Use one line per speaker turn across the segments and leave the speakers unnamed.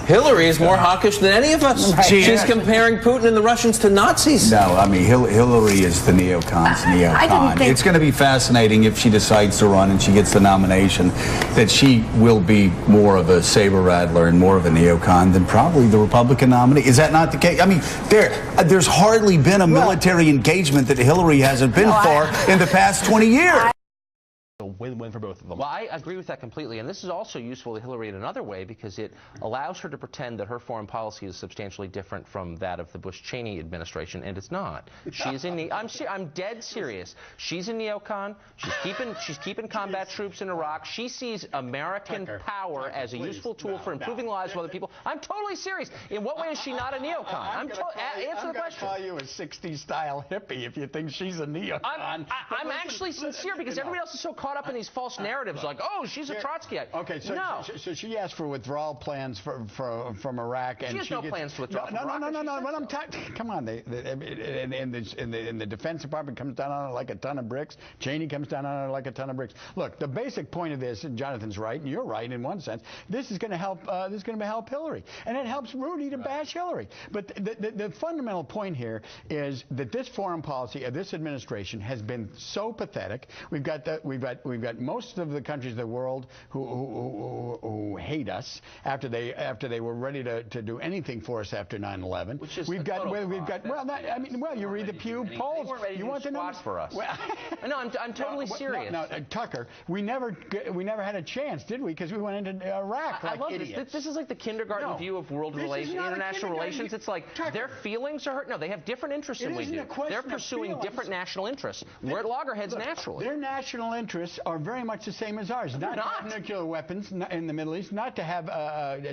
Hillary is more hawkish than any of us.
Right.
She's comparing Putin and the Russians to Nazis.
No, I mean, Hillary is the neocon's neocon. It's going to be fascinating if she decides to run and she gets the nomination, that she will be more of a saber rattler and more of a neocon than probably the Republican nominee. Is that not the case? I mean, there's hardly been a military engagement that Hillary hasn't been for in the past 20 years.
A win-win for both of them.
Well, I agree with that completely, and this is also useful to Hillary in another way because it allows her to pretend that her foreign policy is substantially different from that of the Bush-Cheney administration, and it's not. She's in the. I'm dead serious. She's a neocon. She's keeping combat troops in Iraq. She sees American power as a useful tool for improving lives of other people. I'm totally serious. In what way is she not a neocon? Answer the question.
I'm going to call you a 60s style hippie if you think she's a neocon.
I'm actually sincere because everybody else is so caught up in these false narratives like, oh, she's a Trotskyite.
Okay, so,
no.
So she asked for withdrawal plans from Iraq, and
she has no plans to withdraw from Iraq.
No. What I'm talking, come on, in the Defense Department comes down on her like a ton of bricks. Cheney comes down on her like a ton of bricks. Look, the basic point of this, and Jonathan's right, and you're right in one sense. This is going to help. This is going to help Hillary, and it helps Rudy to bash Hillary. But the fundamental point here is that this foreign policy of this administration has been so pathetic. We've got most of the countries of the world who hate us after they were ready to do anything for us after 9/11.
Which is
you read the Pew polls.
You want the numbers for us? Well, no, I'm totally serious.
No, Tucker, we never had a chance, did we? Because we went into Iraq like idiots.
This is like the kindergarten view of world relations, international relations. It's like their feelings are hurt. No, they have different interests than we do. They're pursuing different national interests. We're at loggerheads naturally.
Their national interests are very much the same as ours. Not to have nuclear weapons in the Middle East, not to have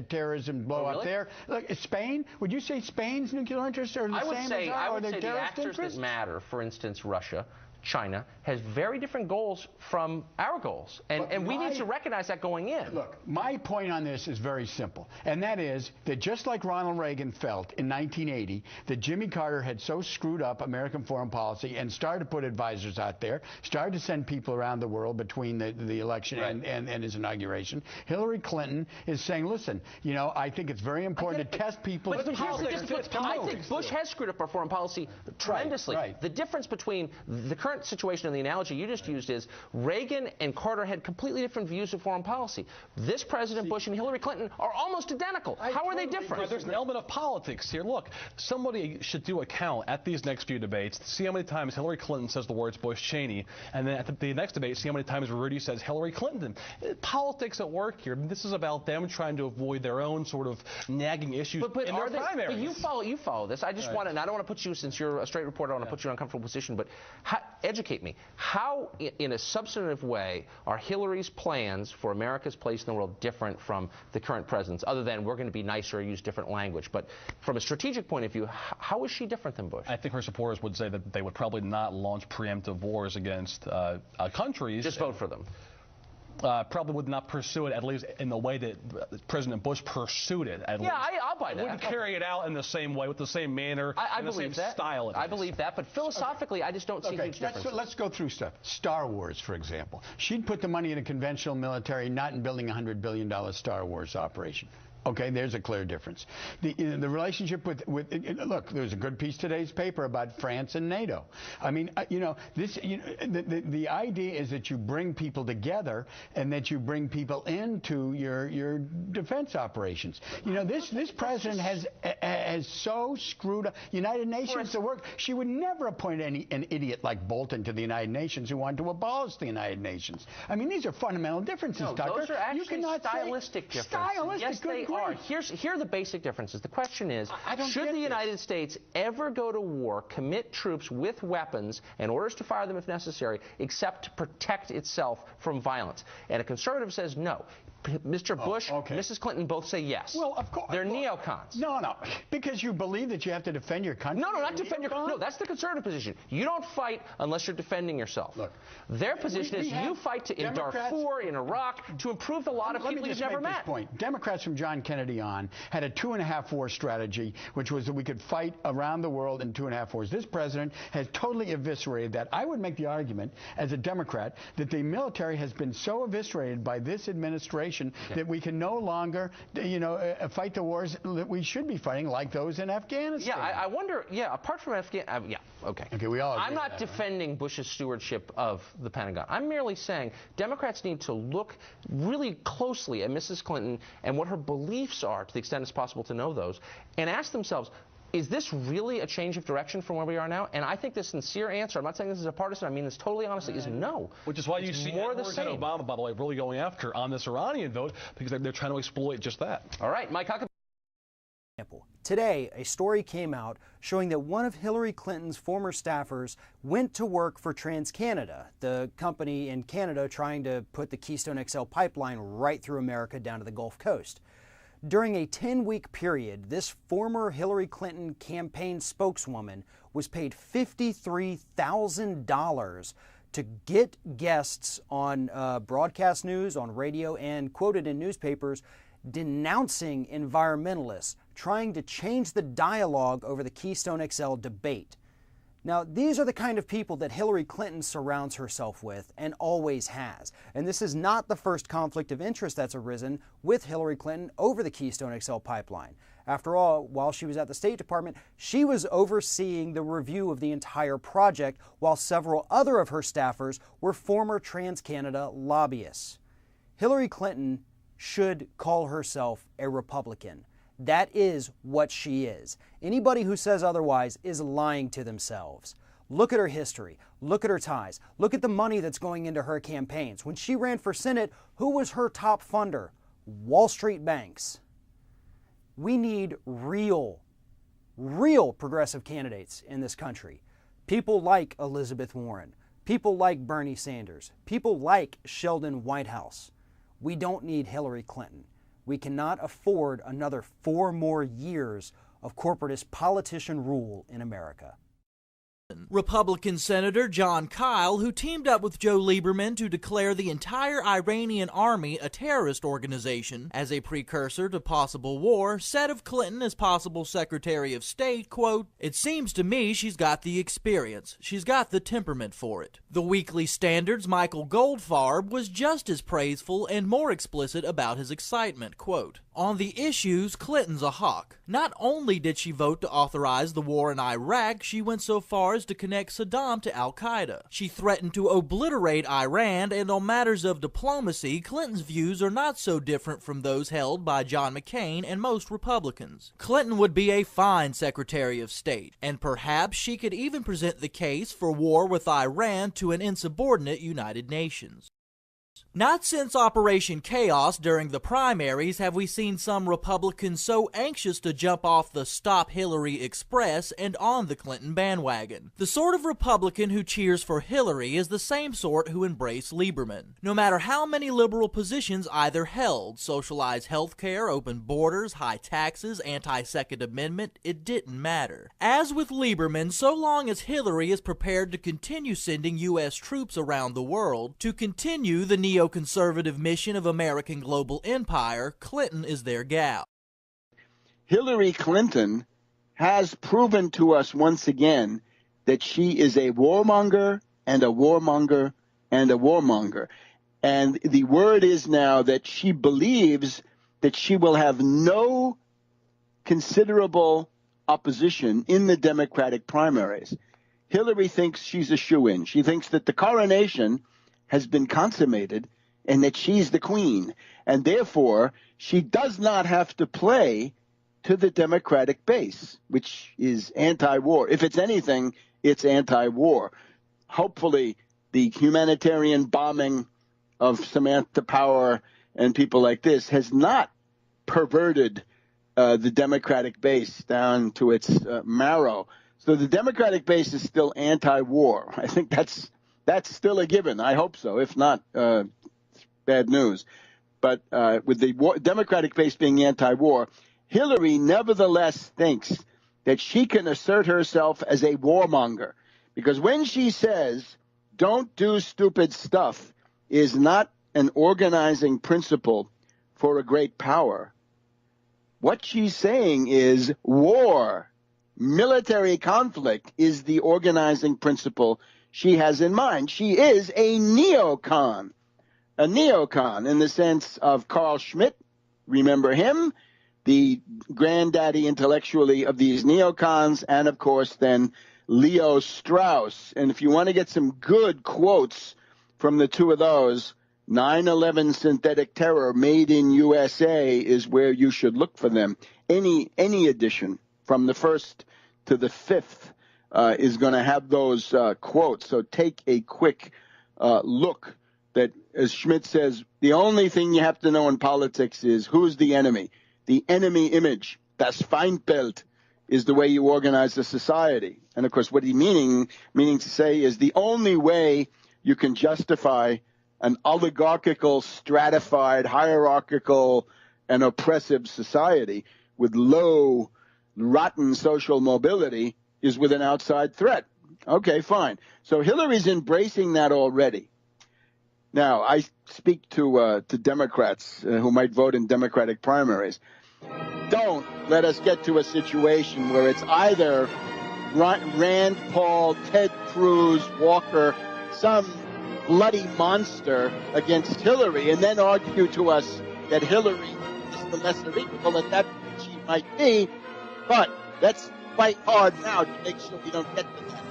terrorism blow up there. Look, Spain, would you say Spain's nuclear interests are the same as ours?
I would say the actors that matter, for instance, Russia, China, has very different goals from our goals. And we need to recognize that going in.
Look, my point on this is very simple. And that is that just like Ronald Reagan felt in 1980 that Jimmy Carter had so screwed up American foreign policy and started to put advisors out there, started to send people around the world between the election and his inauguration, Hillary Clinton is saying, listen, you know, I think it's very important to test people's politics.
I think Bush has screwed up our foreign policy tremendously. The difference between the current situation and the analogy you just used is Reagan and Carter had completely different views of foreign policy. This President Bush and Hillary Clinton are almost identical. How are they different?
There's an element of politics here. Look, somebody should do a count at these next few debates to see how many times Hillary Clinton says the words Bush-Cheney, and then at the next debate, see how many times Rudy says Hillary Clinton. Politics at work here. This is about them trying to avoid their own sort of nagging issues in their primaries.
But you follow this. I just want to, and I don't want to put you, since you're a straight reporter, I want to put you in an uncomfortable position, but educate me. How, in a substantive way, are Hillary's plans for America's place in the world different from the current president's, other than we're going to be nicer or use different language? But from a strategic point of view, how is she different than Bush?
I think her supporters would say that they would probably not launch preemptive wars against countries.
Just vote for them.
Probably would not pursue it, at least in the way that President Bush pursued it. At least.
I'll buy that.
Wouldn't carry it out in the same way, with the same manner, and the same style.
I believe that, but philosophically, I just don't see huge differences.
Let's go through stuff. Star Wars, for example. She'd put the money in a conventional military, not in building a $100 billion Star Wars operation. Okay, there's a clear difference. The relationship with look, there's a good piece today's paper about France and NATO. I mean, the idea is that you bring people together and that you bring people into your defense operations. You know, this president has so screwed up United Nations to work. She would never appoint an idiot like Bolton to the United Nations who wanted to abolish the United Nations. I mean, these are fundamental differences, Tucker.
Those are actually stylistic differences.
Stylistic,
yes, they are. Here are the basic differences. The question is, should the United States ever go to war, commit troops with weapons and orders to fire them if necessary, except to protect itself from violence? And a conservative says no. Mr. Bush, Mrs. Clinton both say yes.
Well, of course.
They're neocons.
No. Because you believe that you have to defend your country?
No, not defend your country. No, that's the conservative position. You don't fight unless you're defending yourself.
Look,
their position is you fight in Darfur, in Iraq, to improve the lot of people you've never met.
This point. Democrats from John Kennedy on had a 2.5 war strategy, which was that we could fight around the world in 2.5 wars. This president has totally eviscerated that. I would make the argument, as a Democrat, that the military has been so eviscerated by this administration demonstration that we can no longer, fight the wars that we should be fighting, like those in Afghanistan.
Yeah, I wonder. Yeah, apart from Afghanistan. Yeah, okay.
Okay, we all.
I'm not defending Bush's stewardship of the Pentagon. I'm merely saying Democrats need to look really closely at Mrs. Clinton and what her beliefs are, to the extent it's possible to know those, and ask themselves, is this really a change of direction from where we are now? And I think the sincere answer, I'm not saying this is a partisan, I mean this totally honestly, is no.
Which is why you see
more the
Edwards
same.
and Obama, by the way, really going after her on this Iranian vote, because they're trying to exploit just that.
All right, Mike Huckabee.
Today, a story came out showing that one of Hillary Clinton's former staffers went to work for TransCanada, the company in Canada trying to put the Keystone XL pipeline right through America down to the Gulf Coast. During a 10-week period, this former Hillary Clinton campaign spokeswoman was paid $53,000 to get guests on broadcast news, on radio, and quoted in newspapers denouncing environmentalists, trying to change the dialogue over the Keystone XL debate. Now, these are the kind of people that Hillary Clinton surrounds herself with and always has. And this is not the first conflict of interest that's arisen with Hillary Clinton over the Keystone XL pipeline. After all, while she was at the State Department, she was overseeing the review of the entire project, while several other of her staffers were former TransCanada lobbyists. Hillary Clinton should call herself a Republican. That is what she is. Anybody who says otherwise is lying to themselves. Look at her history. Look at her ties. Look at the money that's going into her campaigns. When she ran for Senate, who was her top funder? Wall Street banks. We need real progressive candidates in this country. People like Elizabeth Warren. People like Bernie Sanders. People like Sheldon Whitehouse. We don't need Hillary Clinton. We cannot afford another 4 more years of corporatist politician rule in America.
Republican Senator John Kyle, who teamed up with Joe Lieberman to declare the entire Iranian army a terrorist organization as a precursor to possible war, said of Clinton as possible Secretary of State, quote, "It seems to me she's got the experience. She's got the temperament for it." The Weekly Standard's Michael Goldfarb was just as praiseful and more explicit about his excitement, quote, "On the issues, Clinton's a hawk. Not only did she vote to authorize the war in Iraq, she went so far as to connect Saddam to al-Qaeda. She threatened to obliterate Iran, and on matters of diplomacy, Clinton's views are not so different from those held by John McCain and most Republicans. Clinton would be a fine Secretary of State, and perhaps she could even present the case for war with Iran to an insubordinate United Nations." Not since Operation Chaos during the primaries have we seen some Republicans so anxious to jump off the Stop Hillary Express and on the Clinton bandwagon. The sort of Republican who cheers for Hillary is the same sort who embraced Lieberman. No matter how many liberal positions either held, socialized health care, open borders, high taxes, anti-Second Amendment, it didn't matter. As with Lieberman, so long as Hillary is prepared to continue sending U.S. troops around the world, to continue the neoconservative mission of American global empire, Clinton is their gal.
Hillary Clinton has proven to us once again that she is a warmonger and a warmonger and a warmonger. And the word is now that she believes that she will have no considerable opposition in the Democratic primaries. Hillary thinks she's a shoo-in. She thinks that the coronation has been consummated and that she's the queen. And therefore, she does not have to play to the Democratic base, which is anti-war. If it's anything, it's anti-war. Hopefully, the humanitarian bombing of Samantha Power and people like this has not perverted the Democratic base down to its marrow. So the Democratic base is still anti-war. I think that's still a given. I hope so. If not, it's bad news. But with the Democratic base being anti-war, Hillary nevertheless thinks that she can assert herself as a warmonger. Because when she says, don't do stupid stuff, is not an organizing principle for a great power. What she's saying is war, military conflict is the organizing principle she has in mind. She is a neocon. a neocon in the sense of Carl Schmitt. Remember him? The granddaddy intellectually of these neocons, and of course then Leo Strauss. And if you want to get some good quotes from the two of those, 9/11 synthetic terror made in USA is where you should look for them. Any edition from the 1st to the 5th is going to have those quotes. So take a quick look. That, as Schmidt says, the only thing you have to know in politics is who's the enemy. The enemy image, das Feindbild, is the way you organize a society. And of course, what he meaning to say is the only way you can justify an oligarchical, stratified, hierarchical, and oppressive society with low, rotten social mobility is with an outside threat. Okay, fine. So Hillary's embracing that already. Now, I speak to Democrats who might vote in Democratic primaries. Don't let us get to a situation where it's either Rand Paul, Ted Cruz, Walker, some bloody monster against Hillary, and then argue to us that Hillary is the lesser equal. At that point, she might be, but let's fight hard now to make sure we don't get to that.